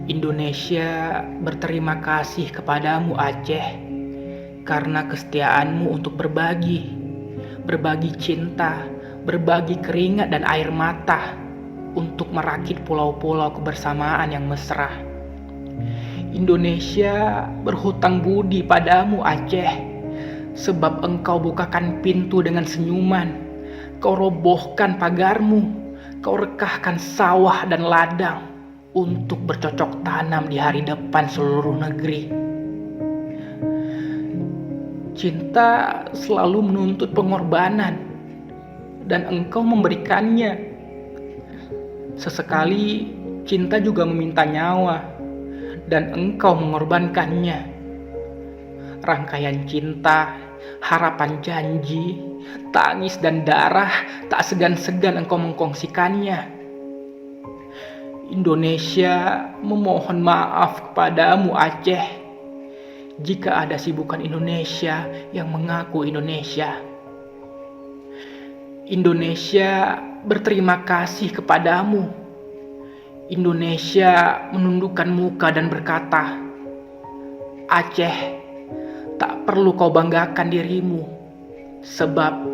Indonesia berterima kasih kepadamu Aceh karena kesetiaanmu untuk berbagi cinta, berbagi keringat dan air mata untuk merakit pulau-pulau kebersamaan yang mesra. Indonesia berhutang budi padamu Aceh, sebab engkau bukakan pintu dengan senyuman, kau robohkan pagarmu, kau rekahkan sawah dan ladang untuk bercocok tanam di hari depan seluruh negeri. Cinta selalu menuntut pengorbanan, dan engkau memberikannya. Sesekali cinta juga meminta nyawa, dan engkau mengorbankannya. Rangkaian cinta, harapan janji, tangis dan darah tak segan-segan engkau mengkongsikannya. Indonesia memohon maaf kepadamu Aceh jika ada sibukan Indonesia yang mengaku Indonesia. Indonesia berterima kasih kepadamu. Indonesia menundukkan muka dan berkata, Aceh, tak perlu kau banggakan dirimu, sebab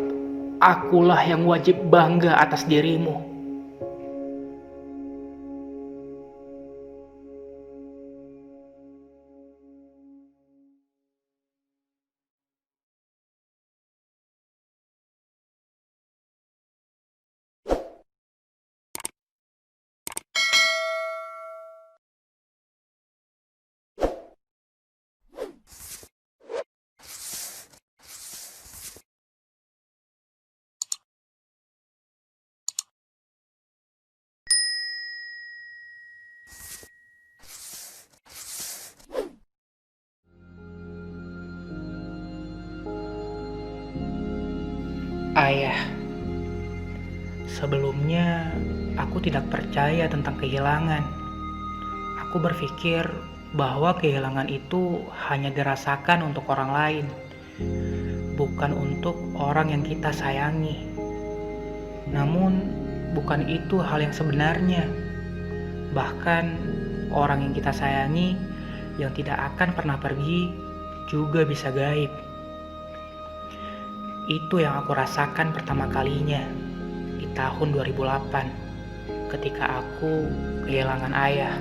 akulah yang wajib bangga atas dirimu. Ayah, sebelumnya aku tidak percaya tentang kehilangan. Aku berpikir bahwa kehilangan itu hanya dirasakan untuk orang lain, bukan untuk orang yang kita sayangi. Namun, bukan itu hal yang sebenarnya. Bahkan, orang yang kita sayangi yang tidak akan pernah pergi juga bisa gaib. Itu yang aku rasakan pertama kalinya di tahun 2008 ketika aku kehilangan ayah.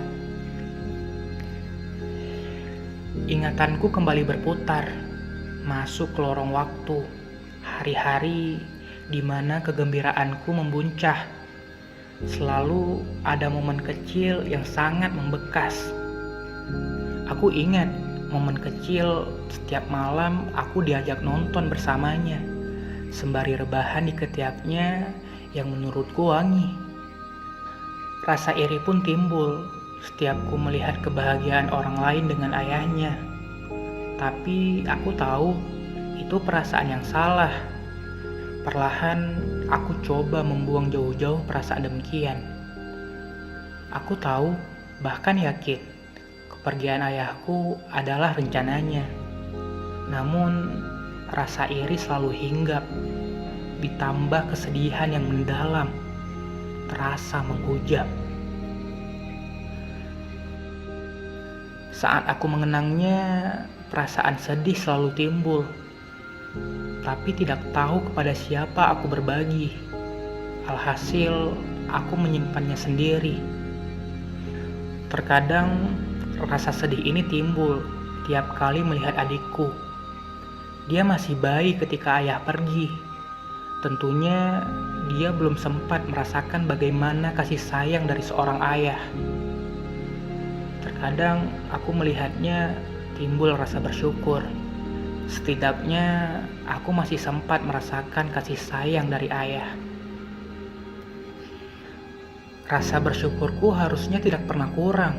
Ingatanku kembali berputar, masuk ke lorong waktu, hari-hari di mana kegembiraanku membuncah. Selalu ada momen kecil yang sangat membekas. Aku ingat momen kecil setiap malam aku diajak nonton bersamanya, sembari rebahan di ketiaknya yang menurutku wangi. Rasa iri pun timbul setiap ku melihat kebahagiaan orang lain dengan ayahnya. Tapi aku tahu itu perasaan yang salah. Perlahan aku coba membuang jauh-jauh perasaan demikian. Aku tahu, bahkan yakin, kepergian ayahku adalah rencananya. Namun, rasa iri selalu hinggap, ditambah kesedihan yang mendalam, terasa menghujam. Saat aku mengenangnya, perasaan sedih selalu timbul, tapi tidak tahu kepada siapa aku berbagi. Alhasil, aku menyimpannya sendiri. Terkadang, rasa sedih ini timbul tiap kali melihat adikku. Dia masih bayi ketika ayah pergi. Tentunya dia belum sempat merasakan bagaimana kasih sayang dari seorang ayah. Terkadang aku melihatnya timbul rasa bersyukur. Setidaknya aku masih sempat merasakan kasih sayang dari ayah. Rasa bersyukurku harusnya tidak pernah kurang,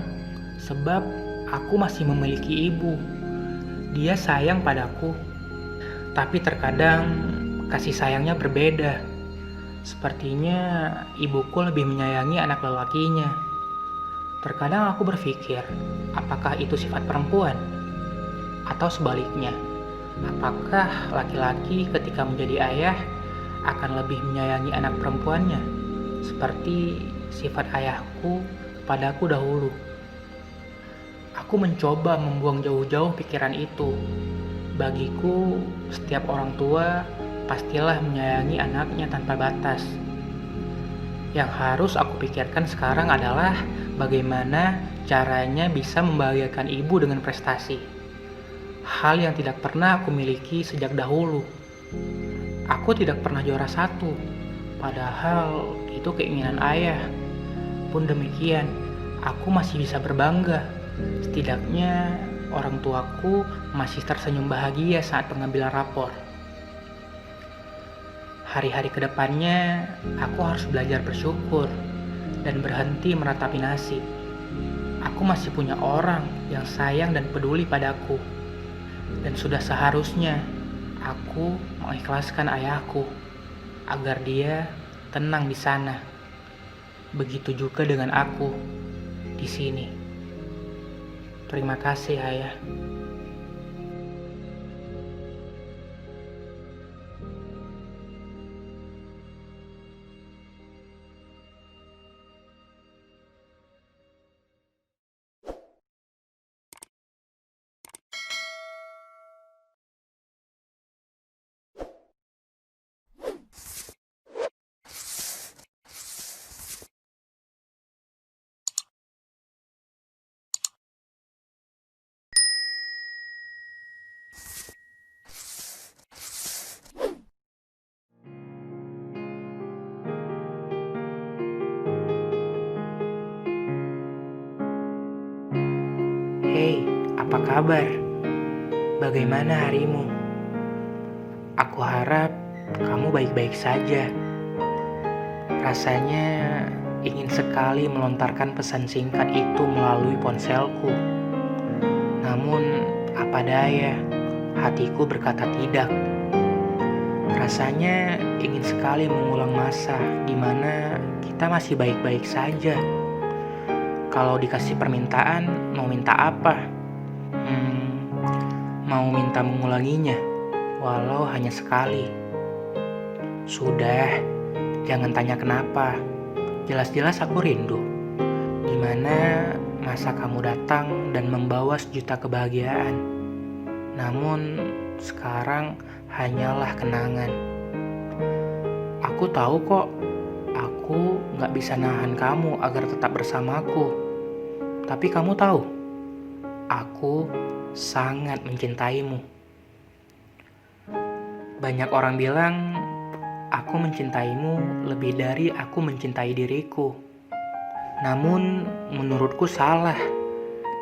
sebab aku masih memiliki ibu. Dia sayang padaku. Tapi terkadang kasih sayangnya berbeda. Sepertinya ibuku lebih menyayangi anak lelakinya. Terkadang aku berpikir, apakah itu sifat perempuan? Atau sebaliknya, apakah laki-laki ketika menjadi ayah akan lebih menyayangi anak perempuannya? Seperti sifat ayahku padaku dahulu. Aku mencoba membuang jauh-jauh pikiran itu. Bagiku, setiap orang tua pastilah menyayangi anaknya tanpa batas. Yang harus aku pikirkan sekarang adalah bagaimana caranya bisa membahagiakan ibu dengan prestasi. Hal yang tidak pernah aku miliki sejak dahulu. Aku tidak pernah juara satu, padahal itu keinginan ayah. Pun demikian, aku masih bisa berbangga. Setidaknya orang tuaku masih tersenyum bahagia saat pengambilan rapor. Hari-hari kedepannya, aku harus belajar bersyukur dan berhenti meratapi nasib. Aku masih punya orang yang sayang dan peduli padaku. Dan sudah seharusnya aku mengikhlaskan ayahku agar dia tenang di sana. Begitu juga dengan aku di sini. Terima kasih, Ayah. Hei, apa kabar? Bagaimana harimu? Aku harap kamu baik-baik saja. Rasanya ingin sekali melontarkan pesan singkat itu melalui ponselku. Namun, apa daya, hatiku berkata tidak. Rasanya ingin sekali mengulang masa di mana kita masih baik-baik saja. Kalau dikasih permintaan, mau minta apa? Mau minta mengulanginya, walau hanya sekali. Sudah, jangan tanya kenapa. Jelas-jelas aku rindu. Dimana masa kamu datang dan membawa sejuta kebahagiaan. Namun, sekarang hanyalah kenangan. Aku tahu kok, aku gak bisa nahan kamu agar tetap bersamaku. Tapi kamu tahu, aku sangat mencintaimu. Banyak orang bilang, aku mencintaimu lebih dari aku mencintai diriku. Namun, menurutku salah.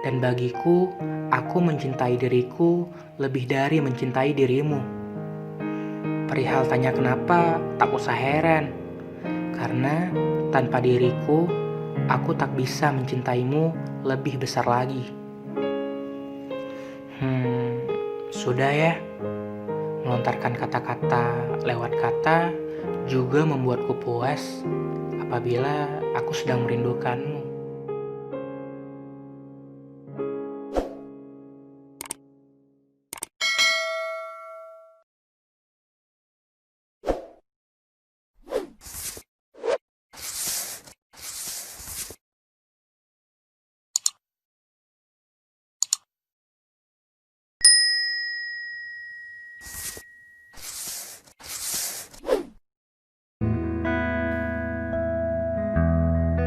Dan bagiku, aku mencintai diriku lebih dari mencintai dirimu. Perihal tanya kenapa, tak usah heran. Karena tanpa diriku, aku tak bisa mencintaimu lebih besar lagi. Sudah ya. Melontarkan kata-kata lewat kata juga membuatku puas apabila aku sedang merindukanmu.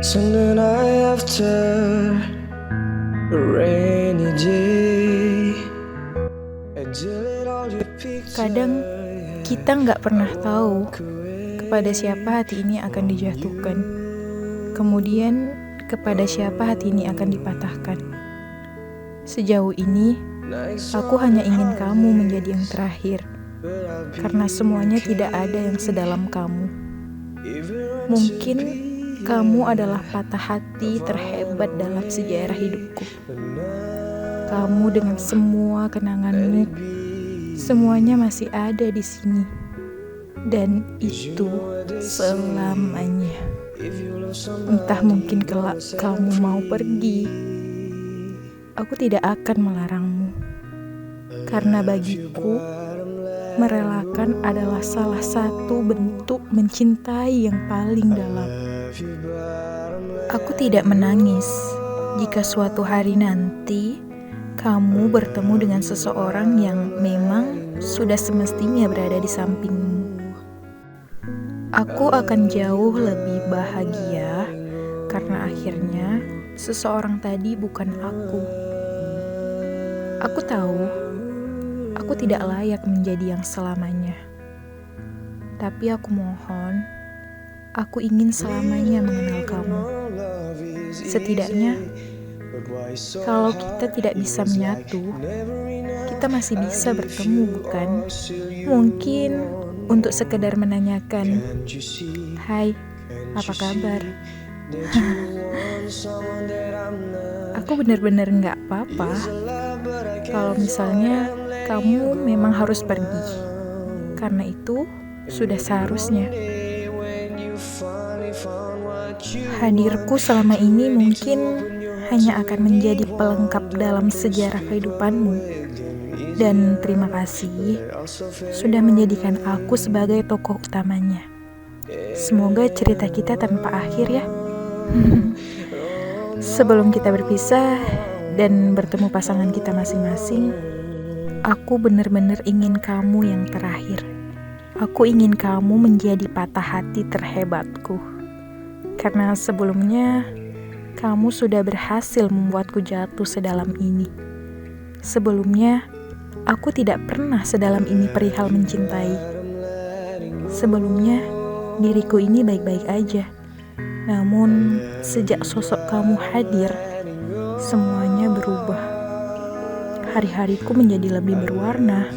Sunday night after a rainy day. Kadang kita nggak pernah tahu kepada siapa hati ini akan dijatuhkan. Kemudian kepada siapa hati ini akan dipatahkan. Sejauh ini, aku hanya ingin kamu menjadi yang terakhir. Karena semuanya tidak ada yang sedalam kamu. Mungkin kamu adalah patah hati terhebat dalam sejarah hidupku. Kamu dengan semua kenanganmu, semuanya masih ada di sini. Dan itu selamanya. Entah mungkin kelak kamu mau pergi, aku tidak akan melarangmu. Karena bagiku, merelakan adalah salah satu bentuk mencintai yang paling dalam. Aku tidak menangis, jika suatu hari nanti kamu bertemu dengan seseorang yang memang sudah semestinya berada di sampingmu. Aku akan jauh lebih bahagia karena akhirnya seseorang tadi bukan aku. Aku tahu aku tidak layak menjadi yang selamanya. Tapi aku mohon, aku ingin selamanya mengenal kamu. Setidaknya, kalau kita tidak bisa menyatu, kita masih bisa bertemu, bukan? Mungkin untuk sekedar menanyakan, "Hai, apa kabar?" Aku benar-benar nggak apa-apa kalau misalnya kamu memang harus pergi. Karena itu sudah seharusnya. Hadirku selama ini mungkin hanya akan menjadi pelengkap dalam sejarah kehidupanmu. Dan terima kasih sudah menjadikan aku sebagai tokoh utamanya. Semoga cerita kita tanpa akhir ya. Sebelum kita berpisah dan bertemu pasangan kita masing-masing, aku benar-benar ingin kamu yang terakhir. Aku ingin kamu menjadi patah hati terhebatku. Karena sebelumnya, kamu sudah berhasil membuatku jatuh sedalam ini. Sebelumnya, aku tidak pernah sedalam ini perihal mencintai. Sebelumnya, diriku ini baik-baik aja. Namun, sejak sosok kamu hadir, semuanya berubah. Hari-hariku menjadi lebih berwarna.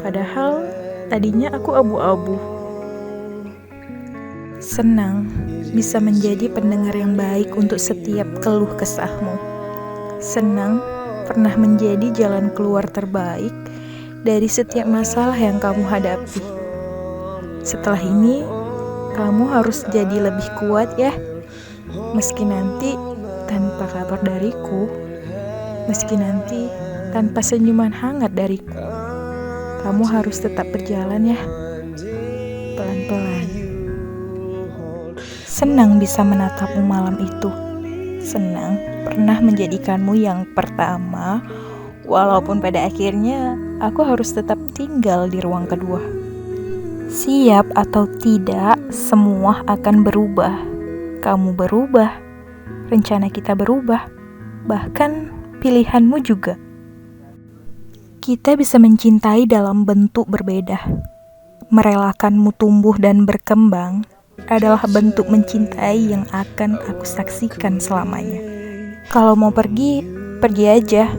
Padahal, tadinya aku abu-abu. Senang bisa menjadi pendengar yang baik untuk setiap keluh kesahmu. Senang pernah menjadi jalan keluar terbaik dari setiap masalah yang kamu hadapi. Setelah ini, kamu harus jadi lebih kuat ya. Meski nanti tanpa kabar dariku, meski nanti tanpa senyuman hangat dariku, kamu harus tetap berjalan ya, pelan-pelan. Senang bisa menatapmu malam itu. Senang pernah menjadikanmu yang pertama, walaupun pada akhirnya aku harus tetap tinggal di ruang kedua. Siap atau tidak, semua akan berubah. Kamu berubah, rencana kita berubah, bahkan pilihanmu juga. Kita bisa mencintai dalam bentuk berbeda. Merelakanmu tumbuh dan berkembang adalah bentuk mencintai yang akan aku saksikan selamanya. Kalau mau pergi, pergi aja,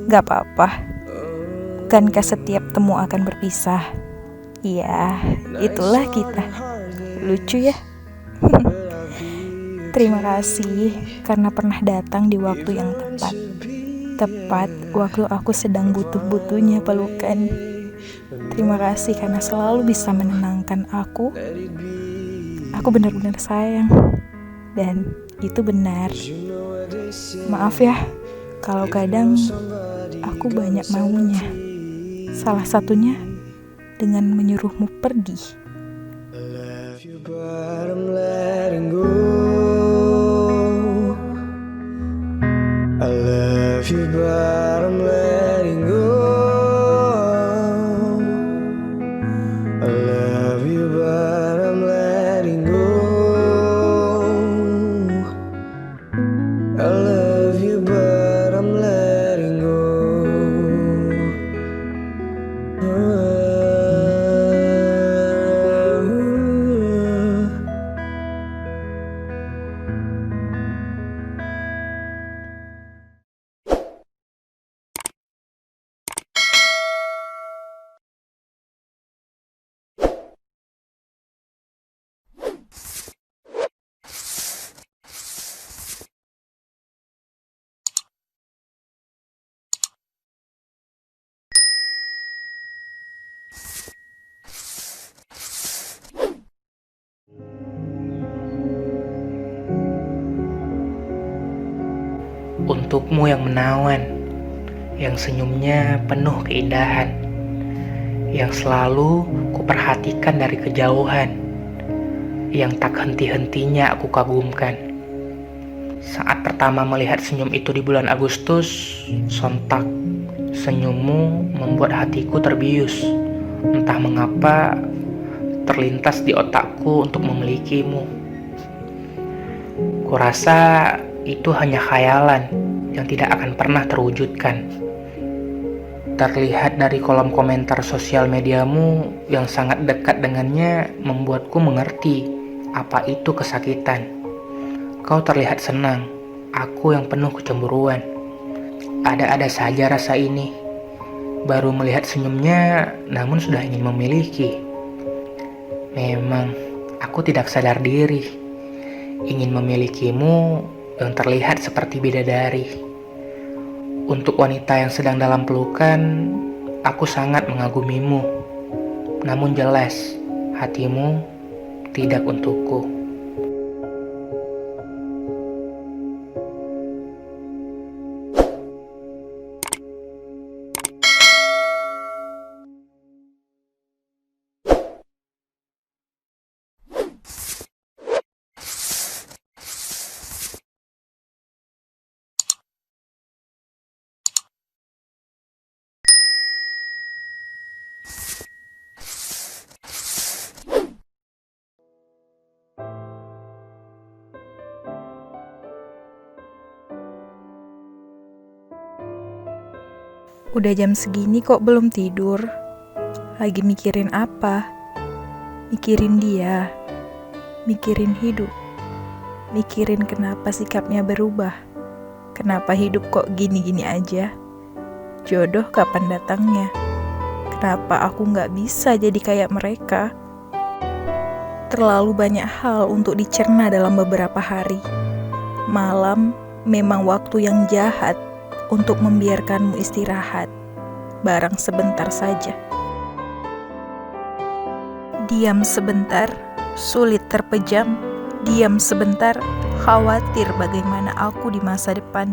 gak apa-apa. Bukankah setiap temu akan berpisah? Ya, itulah kita. Lucu ya? Terima kasih karena pernah datang di waktu yang tepat. Tepat waktu aku sedang butuh-butuhnya pelukan. Terima kasih karena selalu bisa menenangkan aku. Aku benar-benar sayang. Dan itu benar. Maaf ya, kalau kadang aku banyak maunya. Salah satunya dengan menyuruhmu pergi. I love you, but I'm letting go. I love you, but I'm letting go. I love you, but I'm letting go. Untukmu yang menawan, yang senyumnya penuh keindahan, yang selalu kuperhatikan dari kejauhan, yang tak henti-hentinya aku kagumkan. Saat pertama melihat senyum itu di bulan Agustus, sontak senyummu membuat hatiku terbius. Entah mengapa terlintas di otakku untuk memilikimu. Kurasa itu hanya khayalan yang tidak akan pernah terwujudkan. Terlihat dari kolom komentar sosial mediamu yang sangat dekat dengannya membuatku mengerti apa itu kesakitan. Kau terlihat senang, aku yang penuh kecemburuan. Ada-ada saja rasa ini. Baru melihat senyumnya, namun sudah ingin memiliki. Memang, aku tidak sadar diri. Ingin memilikimu yang terlihat seperti bidadari. Untuk wanita yang sedang dalam pelukan, aku sangat mengagumimu. Namun jelas, hatimu tidak untukku. Udah jam segini kok belum tidur? Lagi mikirin apa? Mikirin dia, mikirin hidup, mikirin kenapa sikapnya berubah, kenapa hidup kok gini-gini aja, jodoh kapan datangnya, kenapa aku gak bisa jadi kayak mereka. Terlalu banyak hal untuk dicerna dalam beberapa hari. Malam memang waktu yang jahat untuk membiarkanmu istirahat, barang sebentar saja. Diam sebentar, sulit terpejam. Diam sebentar, khawatir bagaimana aku di masa depan.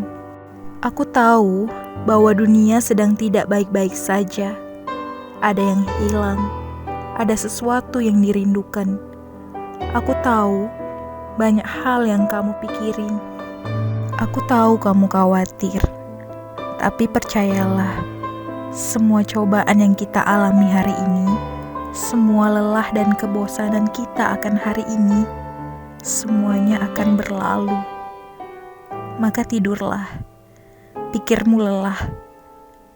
Aku tahu bahwa dunia sedang tidak baik-baik saja. Ada yang hilang, ada sesuatu yang dirindukan. Aku tahu banyak hal yang kamu pikirin. Aku tahu kamu khawatir. Tapi percayalah, semua cobaan yang kita alami hari ini, semua lelah dan kebosanan kita akan hari ini, semuanya akan berlalu. Maka tidurlah, pikirmu lelah,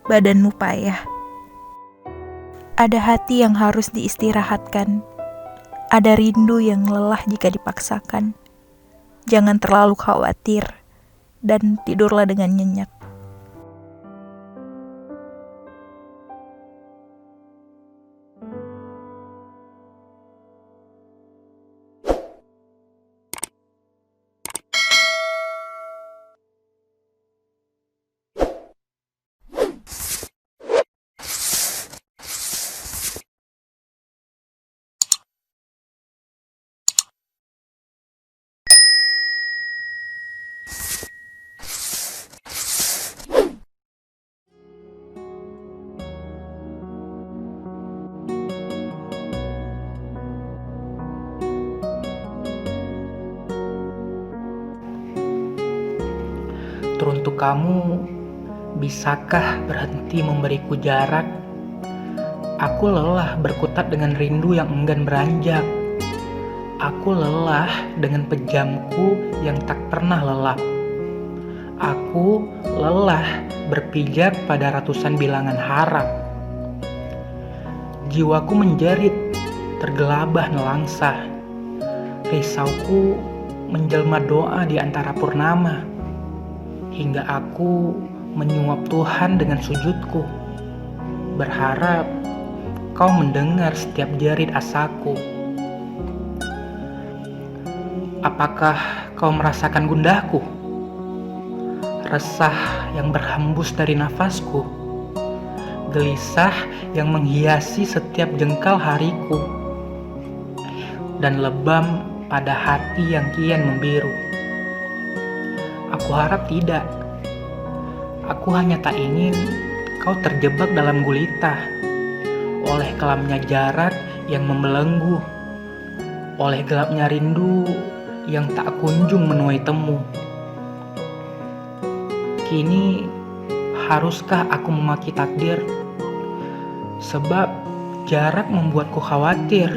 badanmu payah. Ada hati yang harus diistirahatkan, ada rindu yang lelah jika dipaksakan. Jangan terlalu khawatir, dan tidurlah dengan nyenyak. Teruntuk kamu, bisakah berhenti memberiku jarak? Aku lelah berkutat dengan rindu yang enggan beranjak. Aku lelah dengan pejamku yang tak pernah lelap. Aku lelah berpijak pada ratusan bilangan harap. Jiwaku menjerit, tergelabah nelangsa. Risauku menjelma doa di antara purnama. Hingga aku menyuap Tuhan dengan sujudku, berharap kau mendengar setiap jerit asaku. Apakah kau merasakan gundahku? Resah yang berhembus dari nafasku, gelisah yang menghiasi setiap jengkal hariku, dan lebam pada hati yang kian membiru. Aku harap tidak. Aku hanya tak ingin kau terjebak dalam gulita oleh kelamnya jarak yang membelenggu, oleh gelapnya rindu yang tak kunjung menuai temu. kini, haruskah aku memaki takdir? Sebab jarak membuatku khawatir,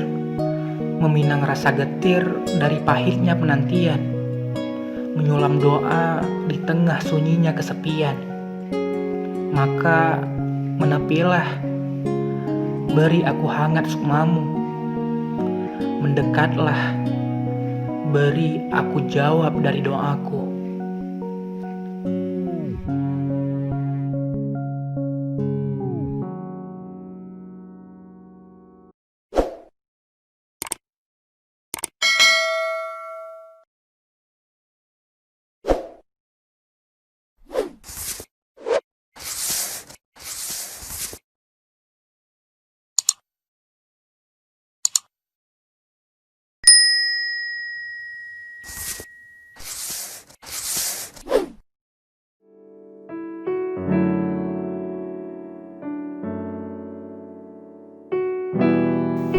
meminang rasa getir dari pahitnya penantian, menyulam doa di tengah sunyinya kesepian. Maka menepilah, beri aku hangat sukmamu. Mendekatlah, beri aku jawab dari doaku.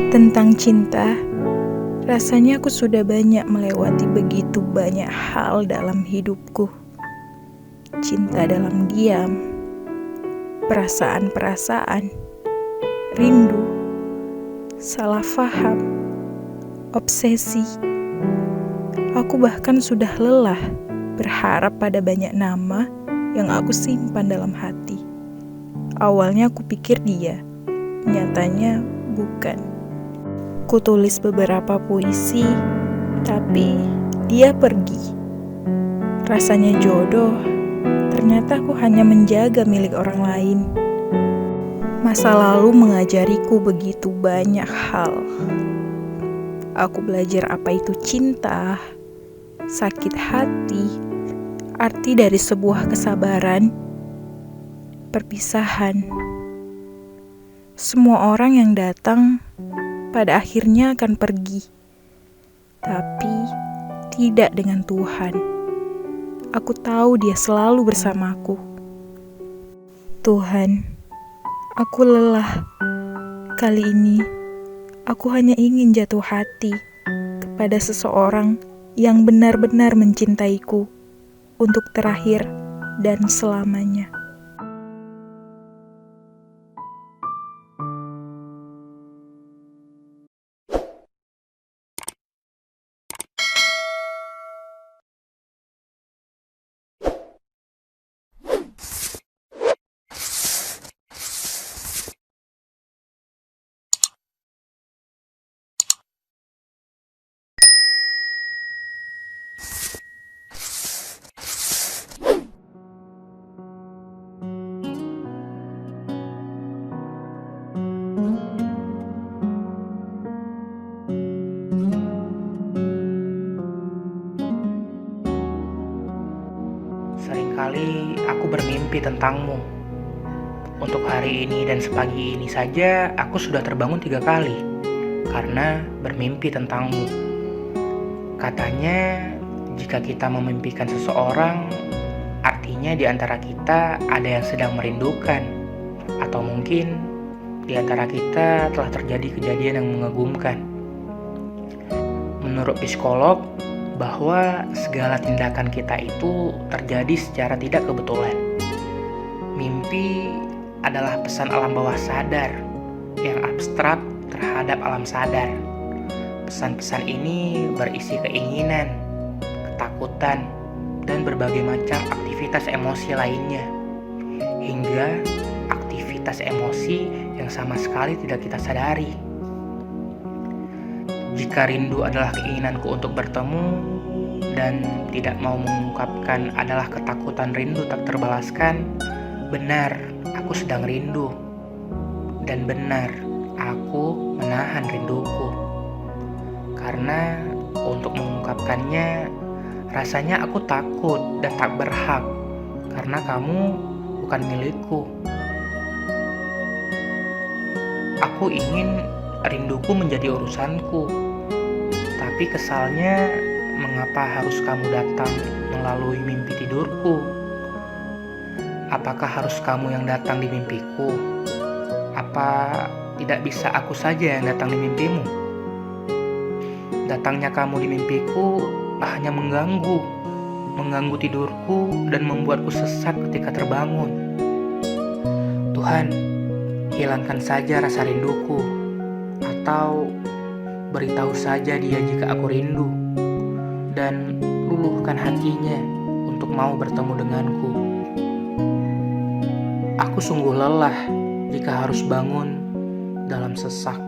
Tentang cinta, rasanya aku sudah banyak melewati begitu banyak hal dalam hidupku. Cinta dalam diam, perasaan-perasaan, rindu, salah faham, obsesi. Aku bahkan sudah lelah berharap pada banyak nama yang aku simpan dalam hati. Awalnya aku pikir dia, nyatanya bukan. Ku tulis beberapa puisi, tapi dia pergi. Rasanya jodoh, ternyata aku hanya menjaga milik orang lain. Masa lalu mengajariku begitu banyak hal. Aku belajar apa itu cinta, sakit hati, arti dari sebuah kesabaran, perpisahan. Semua orang yang datang pada akhirnya akan pergi, tapi tidak dengan Tuhan. Aku tahu Dia selalu bersamaku. Tuhan, aku lelah. Kali ini, aku hanya ingin jatuh hati kepada seseorang yang benar-benar mencintaiku untuk terakhir dan selamanya. Seringkali aku bermimpi tentangmu. Untuk hari ini dan sepagi ini saja aku sudah terbangun 3 kali karena bermimpi tentangmu. Katanya jika kita memimpikan seseorang, artinya di antara kita ada yang sedang merindukan, atau mungkin di antara kita telah terjadi kejadian yang mengagumkan. Menurut psikolog, bahwa segala tindakan kita itu terjadi secara tidak kebetulan. Mimpi adalah pesan alam bawah sadar yang abstrak terhadap alam sadar. Pesan-pesan ini berisi keinginan, ketakutan, dan berbagai macam aktivitas emosi lainnya, hingga aktivitas emosi yang sama sekali tidak kita sadari. Jika rindu adalah keinginanku untuk bertemu dan tidak mau mengungkapkan adalah ketakutan rindu tak terbalaskan, benar, aku sedang rindu. Dan benar, aku menahan rinduku. Karena untuk mengungkapkannya, rasanya aku takut dan tak berhak, karena kamu bukan milikku. Aku ingin rinduku menjadi urusanku. Tapi kesalnya, mengapa harus kamu datang melalui mimpi tidurku? Apakah harus kamu yang datang di mimpiku? Apa tidak bisa aku saja yang datang di mimpimu? Datangnya kamu di mimpiku hanya mengganggu, mengganggu tidurku dan membuatku sesat ketika terbangun. Tuhan, hilangkan saja rasa rinduku, atau beritahu saja dia jika aku rindu, dan luluhkan hatinya untuk mau bertemu denganku. Aku sungguh lelah jika harus bangun dalam sesak.